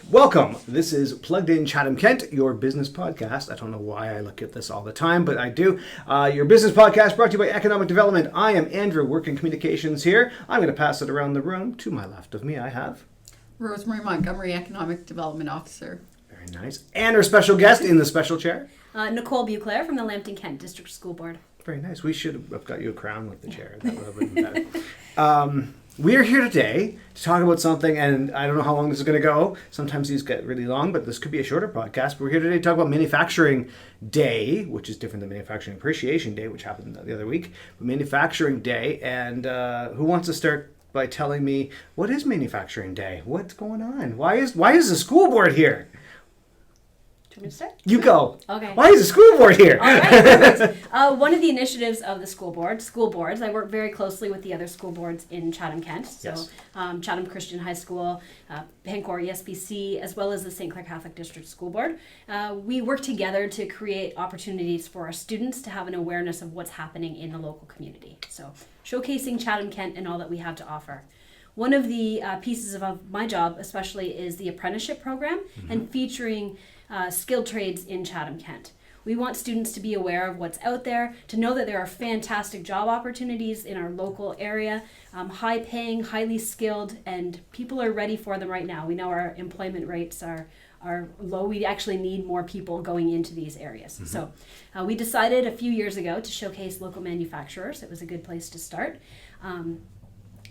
Welcome. This is Plugged In Chatham-Kent, your business podcast. I don't know why I look at this all the time, but I do. Your business podcast brought to you by Economic Development. I am Andrew, working communications here. I'm going to pass it around the room. To my left of me, I have Rosemary Montgomery, Economic Development Officer. Very nice. And our special guest in the special chair, Nicole Beuckelare from the Lambton Kent District School Board. Very nice. We should have got you a crown with the chair. That would have been better. We are here today to talk about something, and I don't know how long this is going to go. Sometimes these get really long, but this could be a shorter podcast. But we're here today to talk about Manufacturing Day, which is different than Manufacturing Appreciation Day, which happened the other week. But Manufacturing Day, and who wants to start by telling me, what is Manufacturing Day? What's going on? Why is the school board here? Do you want me to start? You go. Okay. Why is the school board here? All right, perfect. One of the initiatives of the school boards, I work very closely with the other school boards in Chatham-Kent. So Yes. Chatham Christian High School, Pancor ESBC, as well as the St. Clair Catholic District School Board. We work together to create opportunities for our students to have an awareness of what's happening in the local community. So showcasing Chatham-Kent and all that we have to offer. One of the pieces of my job especially is the apprenticeship program and featuring skilled trades in Chatham-Kent. We want students to be aware of what's out there, to know that there are fantastic job opportunities in our local area, high paying, highly skilled, and people are ready for them right now. We know our employment rates are low. We actually need more people going into these areas. So we decided a few years ago to showcase local manufacturers. It was a good place to start.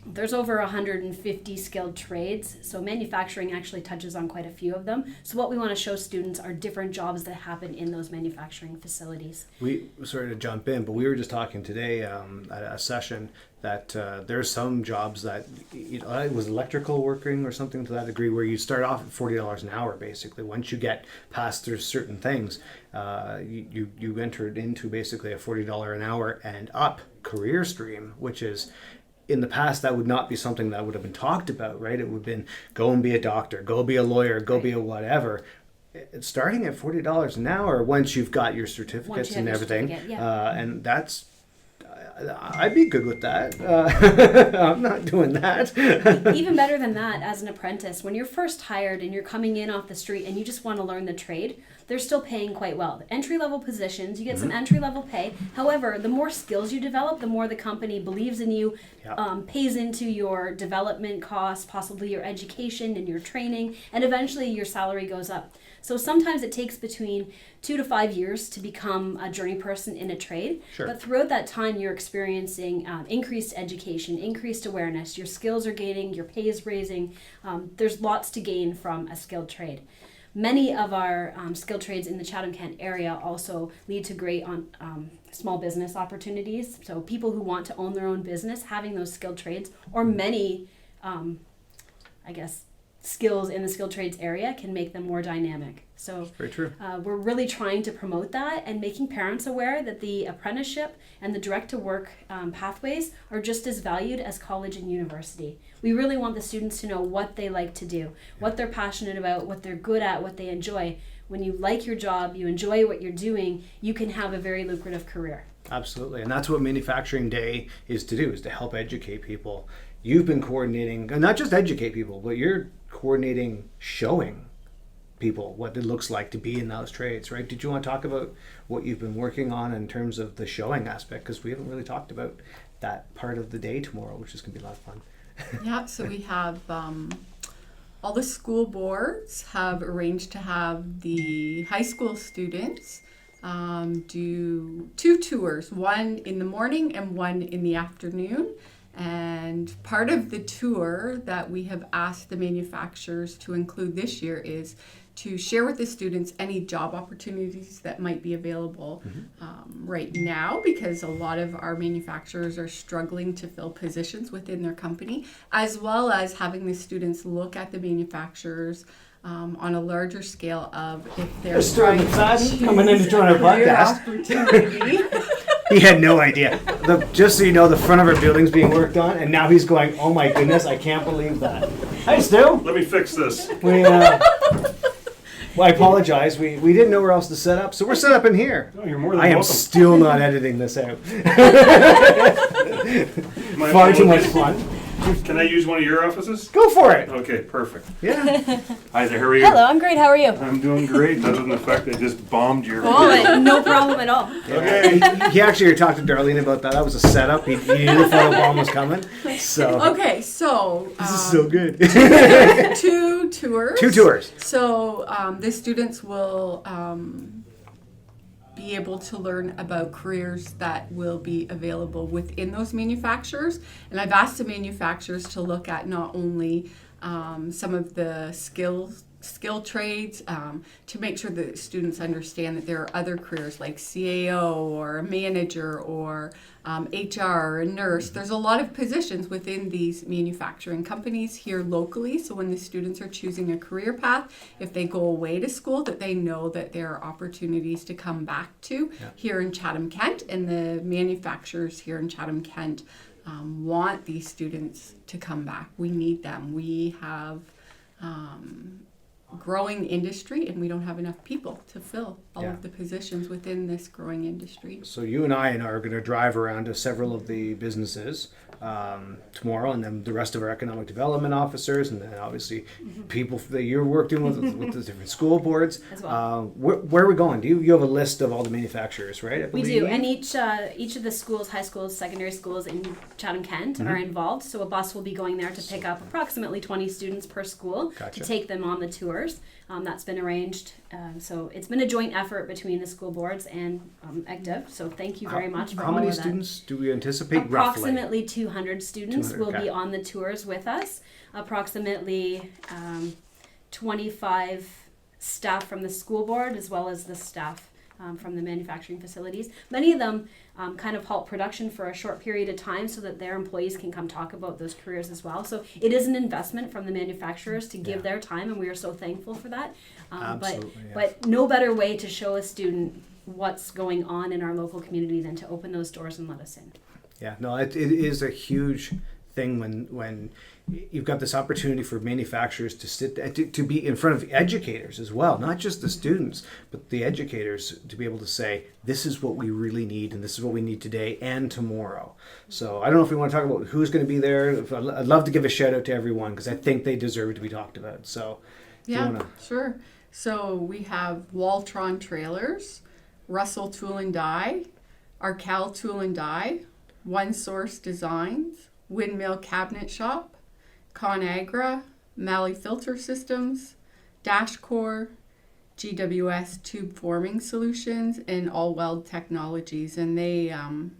There's over 150 skilled trades, so manufacturing actually touches on quite a few of them. So what we want to show students are different jobs that happen in those manufacturing facilities. We sorry to jump in, but we were just talking today at a session that there's some jobs that it was electrical working or something to that degree, where you start off at $40 an hour basically. Once you get past there's certain things, you entered into basically a $40 an hour and up career stream, which is. In the past, that would not be something that would have been talked about, right? It would have been go and be a doctor, go be a lawyer, go be a whatever. It's starting at $40 an hour once you've got your certificates and everything. And that's, I'd be good with that. I'm not doing that. Even better than that, as an apprentice, when you're first hired and you're coming in off the street and you just want to learn the trade, they're still paying quite well. The entry-level positions, you get some entry-level pay. However, the more skills you develop, the more the company believes in you, pays into your development costs, possibly your education and your training, and eventually your salary goes up. So sometimes it takes between 2 to 5 years to become a journey person in a trade. Sure. But throughout that time, you're experiencing increased education, increased awareness. Your skills are gaining, your pay is raising. There's lots to gain from a skilled trade. Many of our skilled trades in the Chatham-Kent area also lead to great small business opportunities. So people who want to own their own business, having those skilled trades, or many, skills in the skilled trades area can make them more dynamic. So Very true. We're really trying to promote that and making parents aware that the apprenticeship and the direct-to-work pathways are just as valued as college and university. We really want the students to know what they like to do, what they're passionate about, what they're good at, what they enjoy. When you like your job, you enjoy what you're doing, you can have a very lucrative career. Absolutely. And that's what Manufacturing Day is to do, is to help educate people. You've been coordinating, not just educate people, but you're coordinating showing people what it looks like to be in those trades, right? Did you want to talk about what you've been working on in terms of the showing aspect? Because we haven't really talked about that part of the day tomorrow, which is going to be a lot of fun. Yeah, so we have all the school boards have arranged to have the high school students do 2 tours, one in the morning and one in the afternoon. And part of the tour that we have asked the manufacturers to include this year is to share with the students any job opportunities that might be available right now, because a lot of our manufacturers are struggling to fill positions within their company, as well as having the students look at the manufacturers on a larger scale of if they're trying to coming in to join our podcast. He had no idea. Just so you know, the front of our building's being worked on, and now he's going, oh my goodness, I can't believe that. Hi, Stu. Let me fix this. Well, I apologize. We didn't know where else to set up, so we're set up in here. Oh, you're more than I am welcome. still not editing this out. My Far too much apologies. fun. Can I use one of your offices? Go for it. Okay, perfect. Yeah. Hi there, how are you? Hello, I'm great. How are you? I'm doing great, other than the fact I just bombed your... Oh, no problem at all. Okay. He actually talked to Darlene about that. That was a setup. He knew the photobomb was coming. So Okay, so this is so good. 2 tours. 2 tours. So the students will be able to learn about careers that will be available within those manufacturers. And I've asked the manufacturers to look at not only some of the skill trades to make sure that students understand that there are other careers like CAO or a manager or HR or a nurse. There's a lot of positions within these manufacturing companies here locally. So when the students are choosing a career path, if they go away to school, that they know that there are opportunities to come back to here in Chatham-Kent, and the manufacturers here in Chatham-Kent want these students to come back. We need them. We have growing industry, and we don't have enough people to fill all of the positions within this growing industry. So you and I are going to drive around to several of the businesses tomorrow, and then the rest of our economic development officers, and then obviously people that you're working with the different school boards. As well. Where are we going? You have a list of all the manufacturers, right? I We believe? do, and each of the schools, high schools, secondary schools in Chatham-Kent are involved. So a bus will be going there to pick up approximately 20 students per school Gotcha. to take them on the tours. That's been arranged. So it's been a joint effort between the school boards and EGDEV. So thank you very much for How all many of that. students do we anticipate roughly? Approximately 200 students 200, will okay. be on the tours with us. Approximately 25 staff from the school board, as well as the staff from the manufacturing facilities. Many of them kind of halt production for a short period of time so that their employees can come talk about those careers as well. So it is an investment from the manufacturers to give their time, and we are so thankful for that. Absolutely, But no better way to show a student what's going on in our local community than to open those doors and let us in. Yeah, no, it is a huge thing when you've got this opportunity for manufacturers to sit to be in front of educators as well, not just the students, but the educators, to be able to say, this is what we really need, and this is what we need today and tomorrow. So I don't know if we want to talk about who's going to be there. I'd love to give a shout out to everyone, because I think they deserve to be talked about. So if you Yeah, wanna... sure. So we have Waltron Trailers, Russell Tool and Die, Arcal Tool and Die, One Source Designs, Windmill Cabinet Shop, ConAgra, Malley Filter Systems, Dashcore, GWS Tube Forming Solutions, and All Weld Technologies. And they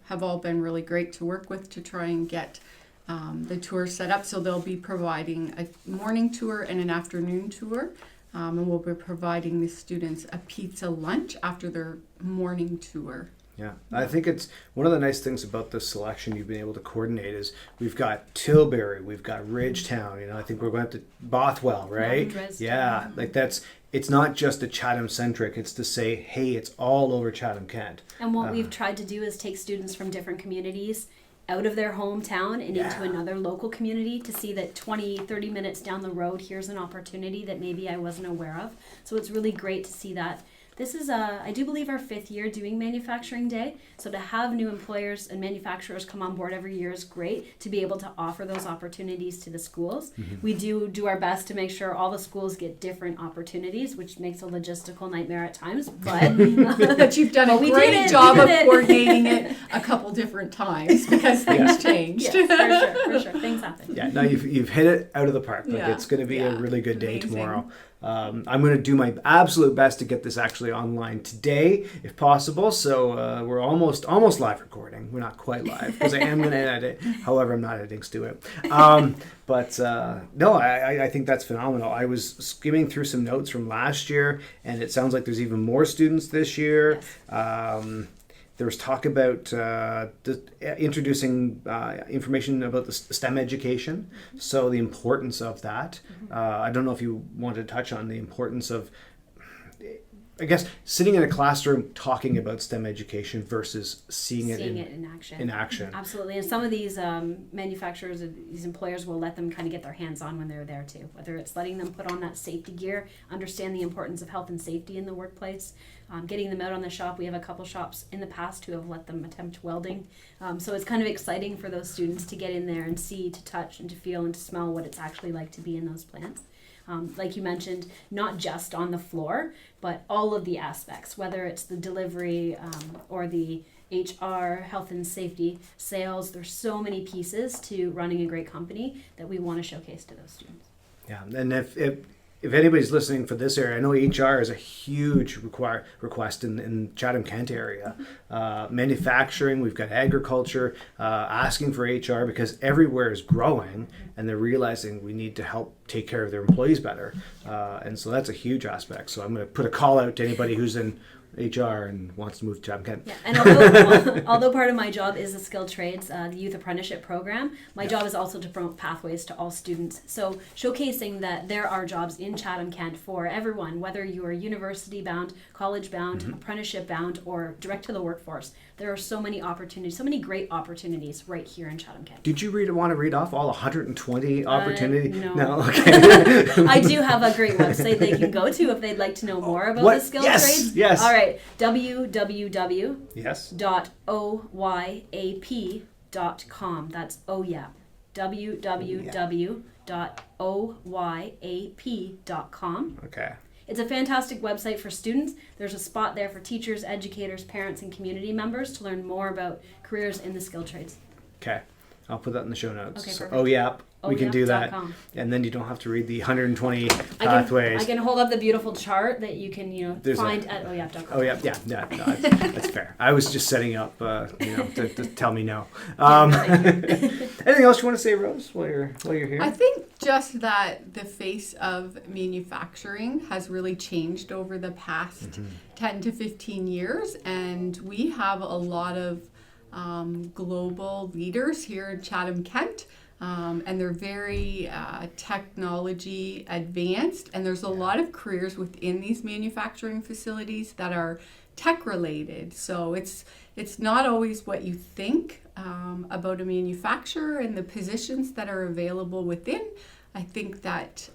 have all been really great to work with to try and get the tour set up. So they'll be providing a morning tour and an afternoon tour. And we'll be providing the students a pizza lunch after their morning tour. Yeah, I think it's one of the nice things about the selection you've been able to coordinate is we've got Tilbury, we've got Ridgetown, I think we're going to Bothwell, right? Yeah, like it's not just a Chatham centric, it's to say, hey, it's all over Chatham-Kent. And what we've tried to do is take students from different communities out of their hometown and into another local community to see that 20, 30 minutes down the road, here's an opportunity that maybe I wasn't aware of. So it's really great to see that. This is, I do believe, our 5th year doing Manufacturing Day. So to have new employers and manufacturers come on board every year is great, to be able to offer those opportunities to the schools. We do our best to make sure all the schools get different opportunities, which makes a logistical nightmare at times. But, But you've done a great job of coordinating it a couple different times because things changed. Yes, for sure. Things happen. Yeah, no, you've hit it out of the park. Like it's going to be a really good day tomorrow. I'm going to do my absolute best to get this actually online today, if possible. So we're almost live recording. We're not quite live because I am going to edit it. However, I'm not editing Stuart. But no, I think that's phenomenal. I was skimming through some notes from last year, and it sounds like there's even more students this year. Yes. There was talk about introducing information about the STEM education, so the importance of that. I don't know if you want to touch on the importance of I guess sitting in a classroom talking about STEM education versus seeing it in action. In action. Absolutely. And some of these manufacturers, these employers will let them kind of get their hands on when they're there too. Whether it's letting them put on that safety gear, understand the importance of health and safety in the workplace, getting them out on the shop. We have a couple shops in the past who have let them attempt welding. So it's kind of exciting for those students to get in there and see, to touch, and to feel and to smell what it's actually like to be in those plants. Like you mentioned, not just on the floor, but all of the aspects, whether it's the delivery or the HR, health and safety, sales. There's so many pieces to running a great company that we want to showcase to those students. Yeah, and if anybody's listening for this area, I know HR is a huge request in Chatham-Kent area. Manufacturing, we've got agriculture, asking for HR because everywhere is growing and they're realizing we need to help take care of their employees better. And so that's a huge aspect. So I'm going to put a call out to anybody who's in HR and wants to move to Chatham-Kent. Yeah, and although part of my job is the skilled trades, the youth apprenticeship program, my job is also to promote pathways to all students. So showcasing that there are jobs in Chatham-Kent for everyone, whether you are university bound, college bound, apprenticeship bound, or direct to the workforce. There are so many opportunities, so many great opportunities right here in Chatham-Kent. Did you want to read off all 120 opportunities? No. Okay. I do have a great website they can go to if they'd like to know more about the skilled trades. Yes. All right. www.oyap.com. Yes. That's OYAP. www.oyap.com. Okay. It's a fantastic website for students. There's a spot there for teachers, educators, parents, and community members to learn more about careers in the skilled trades. Okay. I'll put that in the show notes. Okay, So, perfect. we can do that. oyap.com. And then you don't have to read the 120 pathways. I can hold up the beautiful chart that you can There's find at oyap.com. Oh yeah, no, that's fair. I was just setting up, to tell me no. Anything else you want to say, Rose, while you're here? I think just that the face of manufacturing has really changed over the past 10 to 15 years, and we have a lot of global leaders here in Chatham-Kent. And they're very technology advanced, and there's a lot of careers within these manufacturing facilities that are tech related. So it's not always what you think about a manufacturer and the positions that are available within. I think that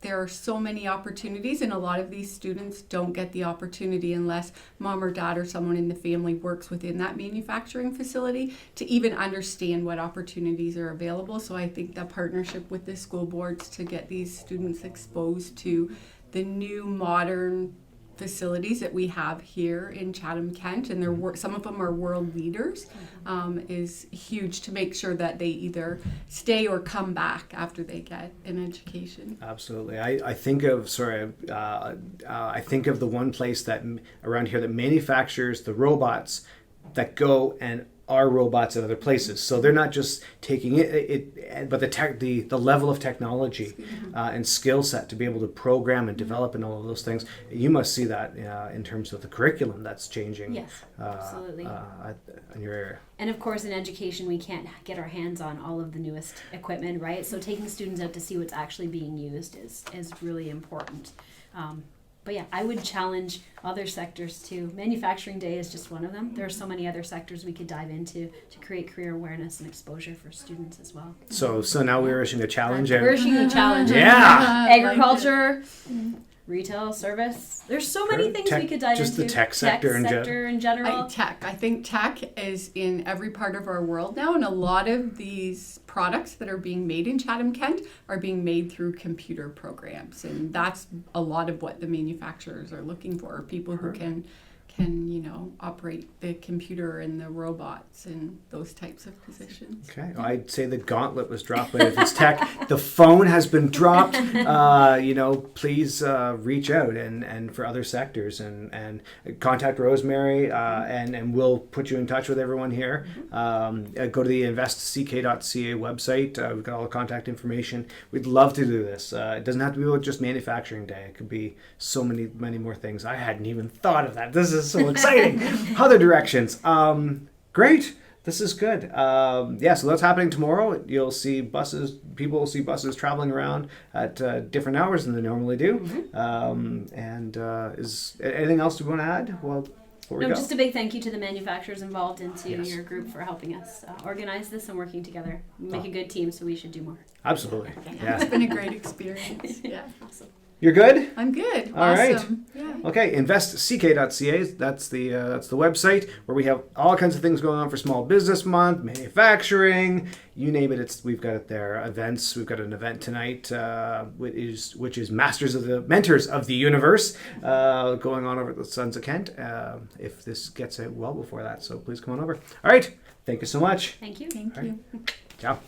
there are so many opportunities, and a lot of these students don't get the opportunity unless mom or dad or someone in the family works within that manufacturing facility to even understand what opportunities are available. So I think the partnership with the school boards to get these students exposed to the new modern facilities that we have here in Chatham-Kent, and some of them are world leaders, is huge to make sure that they either stay or come back after they get an education. Absolutely. I think of the one place that around here that manufactures the robots that go and are robots in other places. So they're not just taking it but the level of technology and skill set to be able to program and develop and all of those things. You must see that in terms of the curriculum that's changing. Yes, absolutely. In your area. And of course, in education, we can't get our hands on all of the newest equipment, right? So taking students out to see what's actually being used is really important. But yeah, I would challenge other sectors too. Manufacturing Day is just one of them. There are so many other sectors we could dive into to create career awareness and exposure for students as well. So now we're issuing a challenge. We're issuing a challenge. Yeah. Agriculture, retail, service. There's so many things we could dive into. Just the tech sector in general. I think tech is in every part of our world now, and a lot of these products that are being made in Chatham-Kent are being made through computer programs, and that's a lot of what the manufacturers are looking for, people who can operate the computer and the robots and those types of positions. Okay, I'd say the gauntlet was dropped, but if it's tech, the phone has been dropped. Please reach out and for other sectors and contact Rosemary and we'll put you in touch with everyone here. Go to the investck.ca website. We've got all the contact information. We'd love to do this. It doesn't have to be about just Manufacturing Day. It could be so many more things. I hadn't even thought of that. This is so exciting. Other directions. Great. This is good. Yeah, so that's happening tomorrow. You'll see buses. People will see buses traveling around at different hours than they normally do. Is anything else you want to add? Well, before we No, go. just a big thank you to the manufacturers involved and to Yes. your group for helping us organize this and working together. We make a good team, so we should do more. Absolutely. It's Yeah. been a great experience. Yeah. Awesome. You're good. I'm good. All right. Awesome. Yeah. Okay, investck.ca. That's the website where we have all kinds of things going on for Small Business Month, manufacturing, you name it. We've got it there. Events. We've got an event tonight, which is Mentors of the Universe, going on over at the Sons of Kent. If this gets out well before that, so please come on over. All right. Thank you so much. Thank you. Thank All right. you. Ciao.